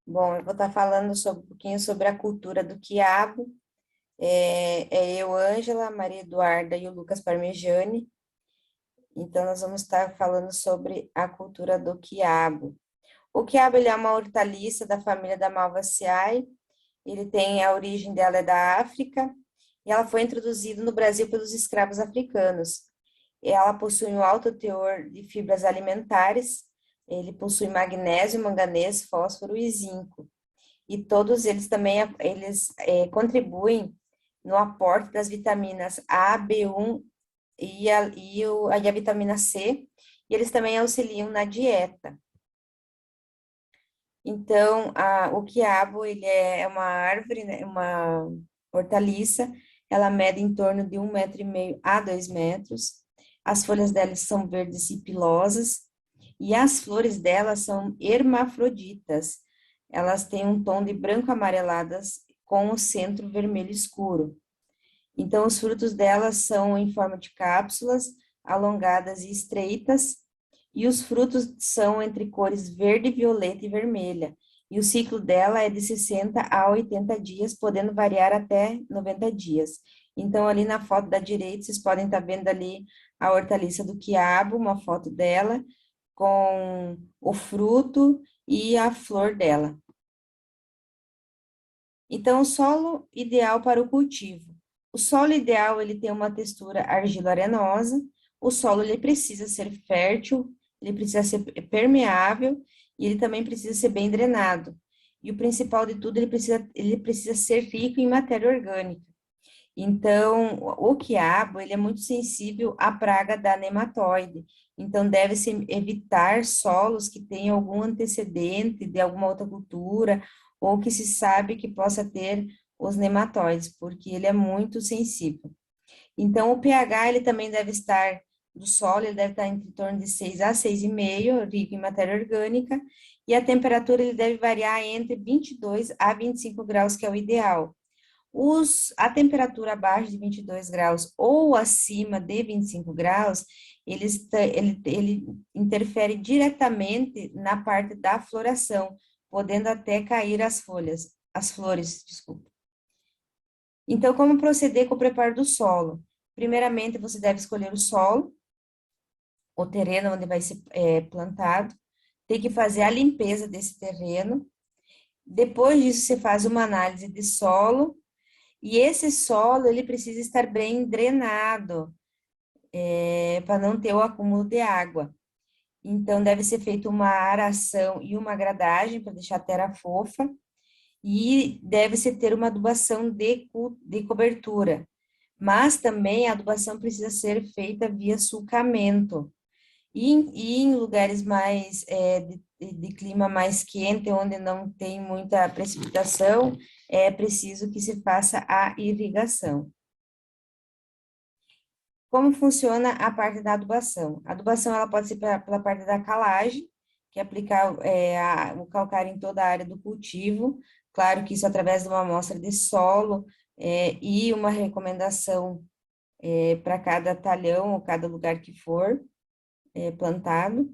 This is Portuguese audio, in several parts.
Bom, eu vou estar falando um pouquinho sobre a cultura do quiabo. É eu, Ângela, Maria Eduarda e o Lucas Parmegiani. Então, nós vamos estar falando sobre a cultura do quiabo. O quiabo, ele é uma hortaliça da família da Malvaceae. Ele tem a origem dela é da África e ela foi introduzida no Brasil pelos escravos africanos. Ela possui um alto teor de fibras alimentares. Ele possui magnésio, manganês, fósforo e zinco. E todos eles também contribuem no aporte das vitaminas A, B1 e a vitamina C, e eles também auxiliam na dieta. Então, o quiabo, ele é uma árvore, né, uma hortaliça, ela mede em torno de 1,5 m a 2 metros. As folhas dela são verdes e pilosas, e as flores dela são hermafroditas. Elas têm um tom de branco amareladas com o centro vermelho escuro. Então, os frutos delas são em forma de cápsulas, alongadas e estreitas, e os frutos são entre cores verde, violeta e vermelha. E o ciclo dela é de 60 a 80 dias, podendo variar até 90 dias. Então, ali na foto da direita, vocês podem estar vendo ali a hortaliça do quiabo, uma foto dela, com o fruto e a flor dela. Então, o solo ideal para o cultivo. O solo ideal, ele tem uma textura argilo-arenosa. O solo, ele precisa ser fértil, ele precisa ser permeável e ele também precisa ser bem drenado. E o principal de tudo, ele precisa ser rico em matéria orgânica. Então, o quiabo, ele é muito sensível à praga da nematóide. Então, deve-se evitar solos que tenham algum antecedente de alguma outra cultura ou que se sabe que possa ter os nematóides, porque ele é muito sensível. Então, o pH, ele também deve estar do solo, ele deve estar em torno de 6 a 6,5, rico em matéria orgânica, e a temperatura, ele deve variar entre 22 a 25 graus, que é o ideal. A temperatura abaixo de 22 graus ou acima de 25 graus, ele interfere diretamente na parte da floração, podendo até cair as flores, desculpa. Então, como proceder com o preparo do solo? Primeiramente, você deve escolher o solo, o terreno onde vai ser plantado, tem que fazer a limpeza desse terreno. Depois disso, você faz uma análise de solo, e esse solo, ele precisa estar bem drenado, para não ter o acúmulo de água. Então, deve ser feita uma aração e uma gradagem para deixar a terra fofa, e deve-se ter uma adubação de cobertura. Mas também a adubação precisa ser feita via sulcamento. E em lugares mais de clima mais quente, onde não tem muita precipitação, é preciso que se faça a irrigação. Como funciona a parte da adubação? A adubação ela pode ser pela parte da calagem, que é aplicar o calcário em toda a área do cultivo. Claro que isso através de uma amostra de solo e uma recomendação para cada talhão ou cada lugar que for plantado.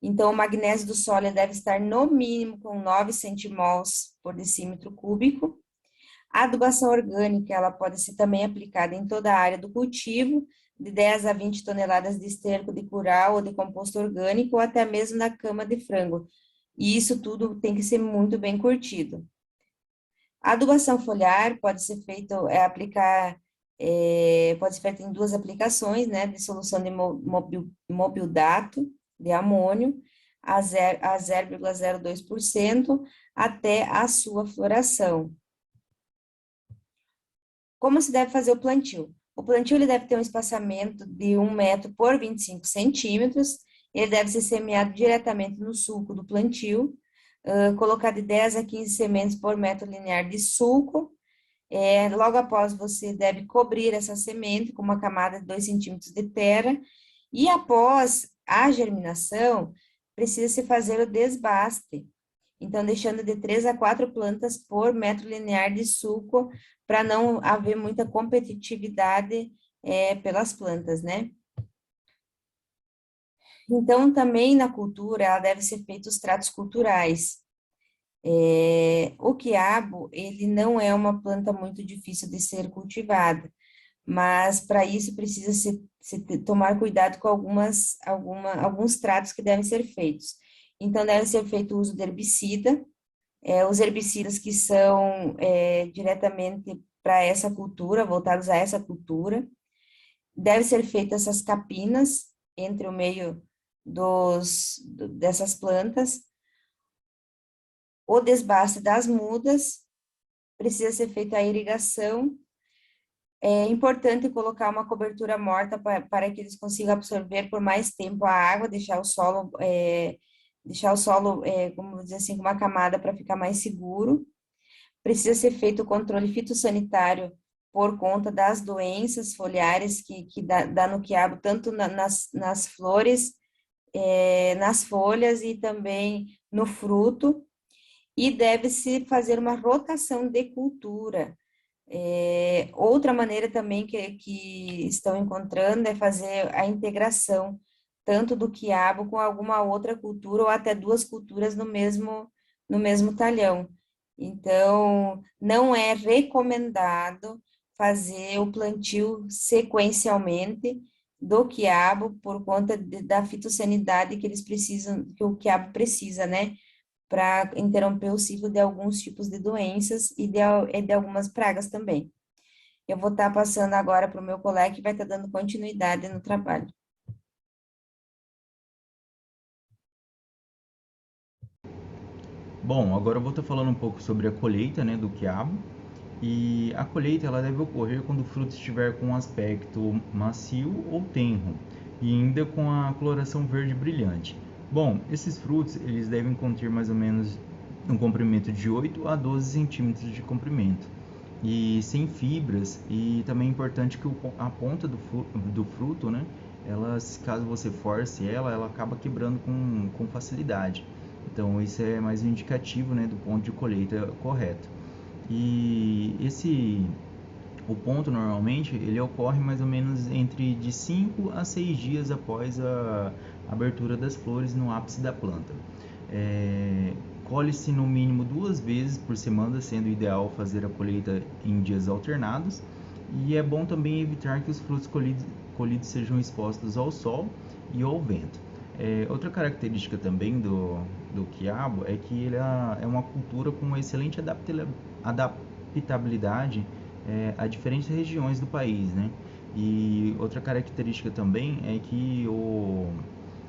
Então, o magnésio do solo deve estar no mínimo com 9 centimols por decímetro cúbico. A adubação orgânica, ela pode ser também aplicada em toda a área do cultivo, de 10 a 20 toneladas de esterco de curau ou de composto orgânico, ou até mesmo na cama de frango. E isso tudo tem que ser muito bem curtido. A adubação foliar pode ser feita, pode ser feita em duas aplicações, né, de solução de mobildato de amônio a 0,02% até a sua floração. Como se deve fazer o plantio? O plantio ele deve ter um espaçamento de 1 metro por 25 centímetros, ele deve ser semeado diretamente no sulco do plantio, colocar de 10 a 15 sementes por metro linear de sulco. Logo após, você deve cobrir essa semente com uma camada de 2 centímetros de terra, e após a germinação, precisa-se fazer o desbaste. Então, deixando de 3 a 4 plantas por metro linear de sulco, para não haver muita competitividade pelas plantas, né? Então, também na cultura, ela deve ser feito os tratos culturais. O quiabo, ele não é uma planta muito difícil de ser cultivada, mas para isso precisa tomar cuidado com alguns tratos que devem ser feitos. Então, deve ser feito o uso de herbicida, os herbicidas que são diretamente para essa cultura, voltados a essa cultura. Deve ser feitas essas capinas entre o meio dessas plantas. O desbaste das mudas, precisa ser feita a irrigação. É importante colocar uma cobertura morta para que eles consigam absorver por mais tempo a água, deixar o solo, como dizer assim, com uma camada para ficar mais seguro. Precisa ser feito o controle fitossanitário por conta das doenças foliares que dá no quiabo, tanto nas flores, nas folhas e também no fruto. E deve-se fazer uma rotação de cultura. Outra maneira também que estão encontrando é fazer a integração tanto do quiabo com alguma outra cultura ou até duas culturas no mesmo talhão. Então, não é recomendado fazer o plantio sequencialmente do quiabo por conta da fitossanidade que eles precisam, que o quiabo precisa, né? Para interromper o ciclo de alguns tipos de doenças e de algumas pragas também. Eu vou estar passando agora para o meu colega que vai estar dando continuidade no trabalho. Bom, agora eu vou estar falando um pouco sobre a colheita, né, do quiabo. E a colheita ela deve ocorrer quando o fruto estiver com um aspecto macio ou tenro e ainda com a coloração verde brilhante. Bom, esses frutos eles devem conter mais ou menos um comprimento de 8 a 12 centímetros de comprimento e sem fibras, e também é importante que a ponta do fruto, né, ela, caso você force ela acaba quebrando com facilidade. Então isso é mais um indicativo, né, do ponto de colheita correto. E o ponto normalmente ele ocorre mais ou menos entre de 5 a 6 dias após a abertura das flores no ápice da planta. Colhe-se no mínimo 2 vezes por semana, sendo ideal fazer a colheita em dias alternados. E é bom também evitar que os frutos colhidos sejam expostos ao sol e ao vento. Outra característica também do quiabo é que ele é uma cultura com uma excelente adaptabilidade a diferentes regiões do país, né? E outra característica também é que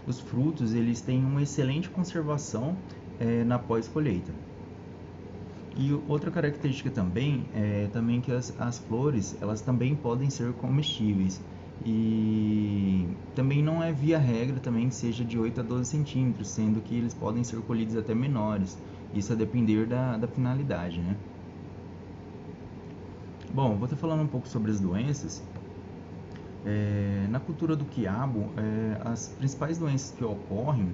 os frutos eles têm uma excelente conservação na pós-colheita. E outra característica também é também que as flores elas também podem ser comestíveis, e também não é via regra também que seja de 8 a 12 centímetros, sendo que eles podem ser colhidos até menores, isso a depender da finalidade, né? Bom, vou estar falando um pouco sobre as doenças. Na cultura do quiabo, as principais doenças que ocorrem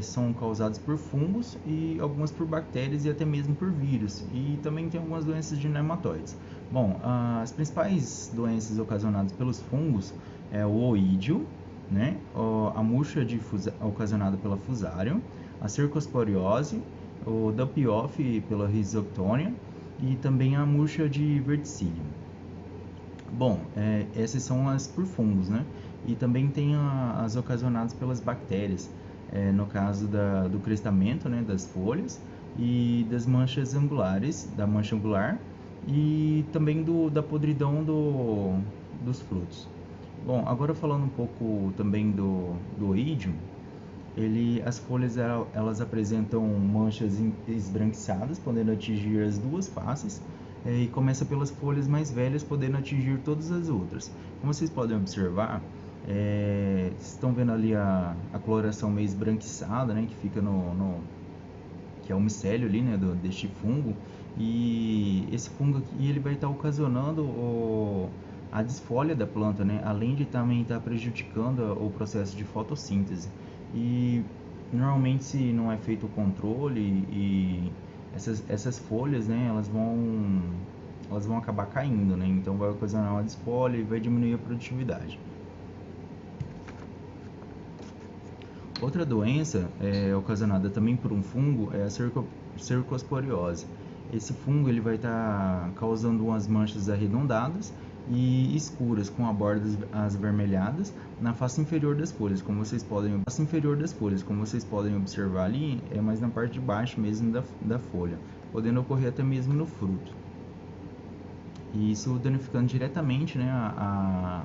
são causadas por fungos e algumas por bactérias e até mesmo por vírus. E também tem algumas doenças de nematóides. Bom, as principais doenças ocasionadas pelos fungos é o oídio, né? A murcha ocasionada pela Fusarium, a cercosporiose, o Dump-off pela Rhizoctonia e também a murcha de Verticillium. Bom, essas são as por fungos, né? E também tem as ocasionadas pelas bactérias, no caso do crestamento, né, das folhas e das manchas angulares, da mancha angular e também da podridão dos frutos. Bom, agora falando um pouco também do oídio, as folhas elas apresentam manchas esbranquiçadas, podendo atingir as duas faces, e começa pelas folhas mais velhas, podendo atingir todas as outras. Como vocês podem observar, estão vendo ali a coloração meio esbranquiçada, né, que fica que é o micélio ali, né, deste fungo, e esse fungo aqui ele vai estar ocasionando a desfolha da planta, né, além de também estar prejudicando o processo de fotossíntese. E normalmente, se não é feito o controle, e essas folhas, né, elas vão acabar caindo, né, então vai ocasionar uma desfolha e vai diminuir a produtividade. Outra doença ocasionada também por um fungo é a cercosporiose. Esse fungo ele vai estar causando umas manchas arredondadas e escuras com bordas avermelhadas na face inferior das folhas, como vocês podem observar ali, é mais na parte de baixo mesmo da folha, podendo ocorrer até mesmo no fruto. E isso danificando diretamente, né, a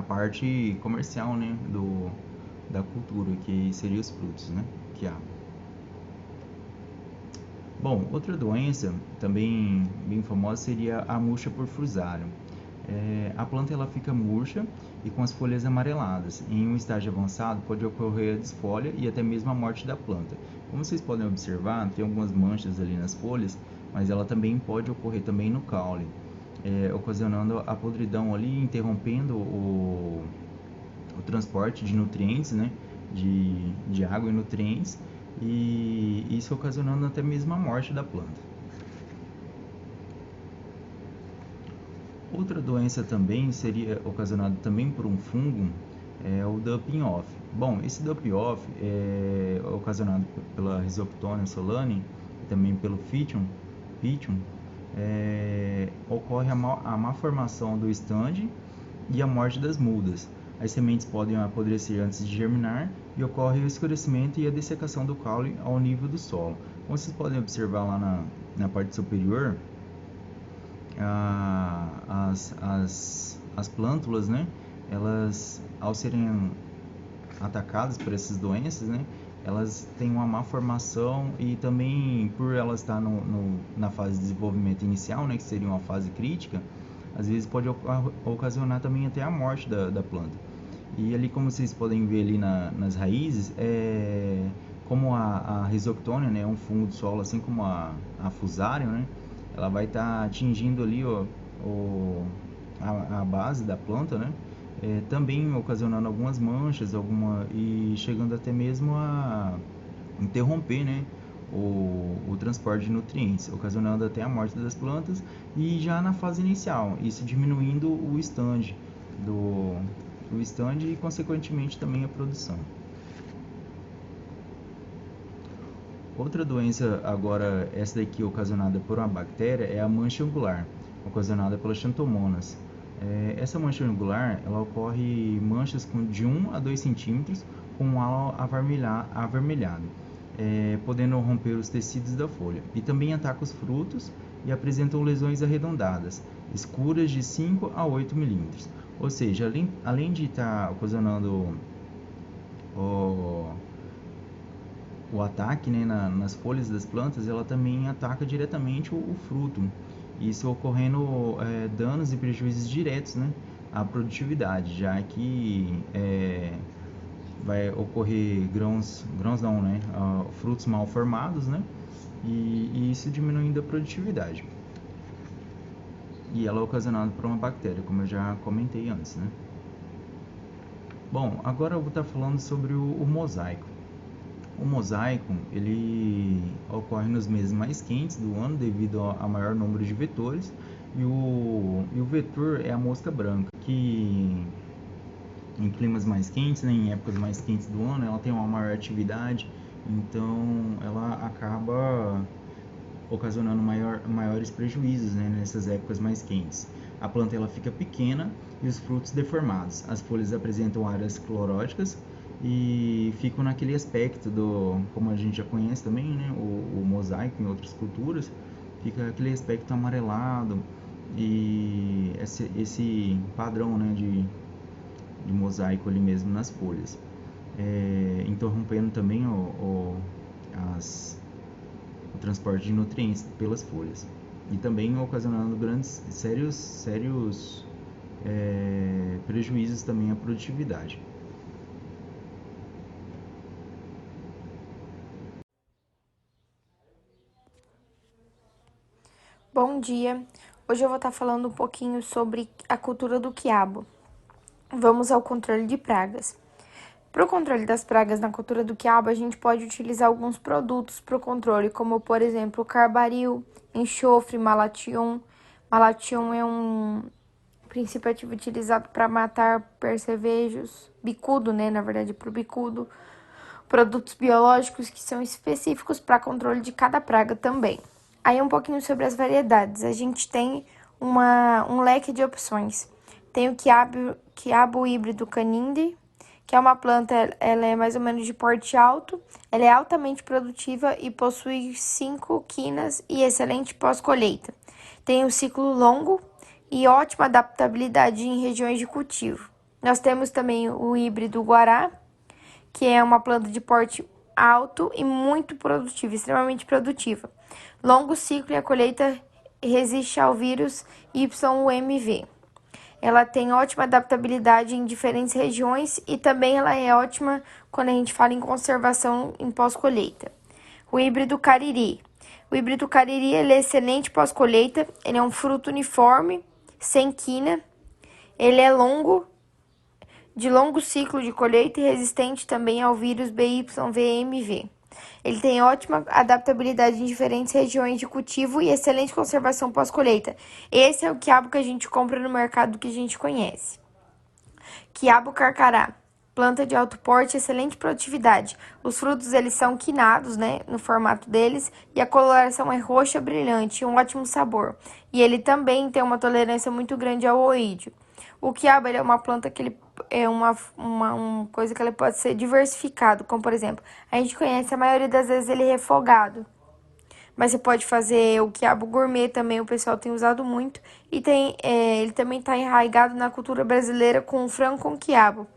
parte comercial, né, da cultura, que seria os frutos, né, que há. Bom, outra doença também bem famosa seria a murcha por Fusarium. A planta ela fica murcha e com as folhas amareladas. Em um estágio avançado pode ocorrer a desfolha e até mesmo a morte da planta. Como vocês podem observar, tem algumas manchas ali nas folhas, mas ela também pode ocorrer também no caule, ocasionando a podridão ali, interrompendo o transporte de nutrientes, né, de água e nutrientes, e isso ocasionando até mesmo a morte da planta. Outra doença também seria ocasionada também por um fungo, é o Dumping Off. Bom, esse Dumping Off é ocasionado pela Rhizoctonia solani e também pelo Pythium, ocorre a má formação do estande e a morte das mudas. As sementes podem apodrecer antes de germinar e ocorre o escurecimento e a dessecação do caule ao nível do solo. Como vocês podem observar lá na parte superior, as plântulas, né, elas, ao serem atacadas por essas doenças, né, elas têm uma má formação e também por elas estar na fase de desenvolvimento inicial, né, que seria uma fase crítica, às vezes pode ocasionar também até a morte da planta. E ali, como vocês podem ver ali nas raízes, como a Rhizoctonia, né, é um fungo do solo, assim como a Fusarium, né, ela vai estar atingindo ali a base da planta, né, também ocasionando algumas manchas, e chegando até mesmo a interromper, né, o transporte de nutrientes, ocasionando até a morte das plantas, e já na fase inicial, isso diminuindo o stand e consequentemente também a produção. Outra doença agora, essa daqui ocasionada por uma bactéria, é a mancha angular, ocasionada pelas xantomonas. Essa mancha angular, ela ocorre manchas de 1 a 2 centímetros com um halo avermelhado, podendo romper os tecidos da folha. E também ataca os frutos e apresentam lesões arredondadas, escuras de 5 a 8 milímetros. Ou seja, além de estar ocasionando o ataque, né, nas folhas das plantas, ela também ataca diretamente o fruto, isso ocorrendo danos e prejuízos diretos, né, à produtividade, já que vai ocorrer grãos não, né, frutos mal formados, né, e isso diminuindo a produtividade. E ela é ocasionada por uma bactéria, como eu já comentei antes, né. Bom, agora eu vou estar falando sobre o mosaico. O mosaico, ele ocorre nos meses mais quentes do ano devido a maior número de vetores, e o vetor é a mosca branca, que em climas mais quentes, né, em épocas mais quentes do ano, ela tem uma maior atividade, então ela acaba ocasionando maiores prejuízos, né, nessas épocas mais quentes. A planta ela fica pequena e os frutos deformados. As folhas apresentam áreas cloróticas e ficam naquele aspecto como a gente já conhece também, né, o mosaico em outras culturas, fica aquele aspecto amarelado e esse padrão, né, de mosaico ali mesmo nas folhas, interrompendo também o transporte de nutrientes pelas folhas e também ocasionando sérios prejuízos também à produtividade. Bom dia! Hoje eu vou estar falando um pouquinho sobre a cultura do quiabo. Vamos ao controle de pragas. Para o controle das pragas na cultura do quiabo, a gente pode utilizar alguns produtos para o controle, como por exemplo, carbaril, enxofre, malation. Malation é um princípio ativo utilizado para matar percevejos, bicudo, né? Na verdade, para o bicudo. produtos biológicos que são específicos para controle de cada praga também. Aí um pouquinho sobre as variedades. A gente tem um leque de opções. Tem o quiabo híbrido caninde, que é uma planta, ela é mais ou menos de porte alto, ela é altamente produtiva e possui 5 quinas e excelente pós-colheita. Tem um ciclo longo e ótima adaptabilidade em regiões de cultivo. Nós temos também o híbrido guará, que é uma planta de porte alto e muito produtiva, extremamente produtiva. Longo ciclo e a colheita resiste ao vírus YUMV. Ela tem ótima adaptabilidade em diferentes regiões e também ela é ótima quando a gente fala em conservação em pós-colheita. O híbrido cariri. O híbrido cariri ele é excelente pós-colheita, ele é um fruto uniforme, sem quina, ele é de longo ciclo de colheita e resistente também ao vírus BYVMV. Ele tem ótima adaptabilidade em diferentes regiões de cultivo e excelente conservação pós-colheita. Esse é o quiabo que a gente compra no mercado que a gente conhece. Quiabo carcará. Planta de alto porte e excelente produtividade. Os frutos eles são quinados, né, no formato deles, e a coloração é roxa brilhante, um ótimo sabor. E ele também tem uma tolerância muito grande ao oídio. O quiabo ele é uma planta que ele é uma coisa que ele pode ser diversificado, como por exemplo, a gente conhece a maioria das vezes ele é refogado. Mas você pode fazer o quiabo gourmet também, o pessoal tem usado muito. E ele também está enraizado na cultura brasileira com o frango com quiabo.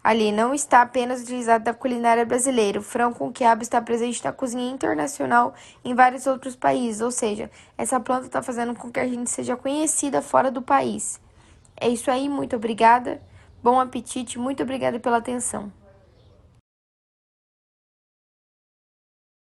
Ali não está apenas utilizado na culinária brasileira. O frango com quiabo está presente na cozinha internacional em vários outros países. Ou seja, essa planta está fazendo com que a gente seja conhecida fora do país. É isso aí, muito obrigada. Bom apetite, muito obrigada pela atenção.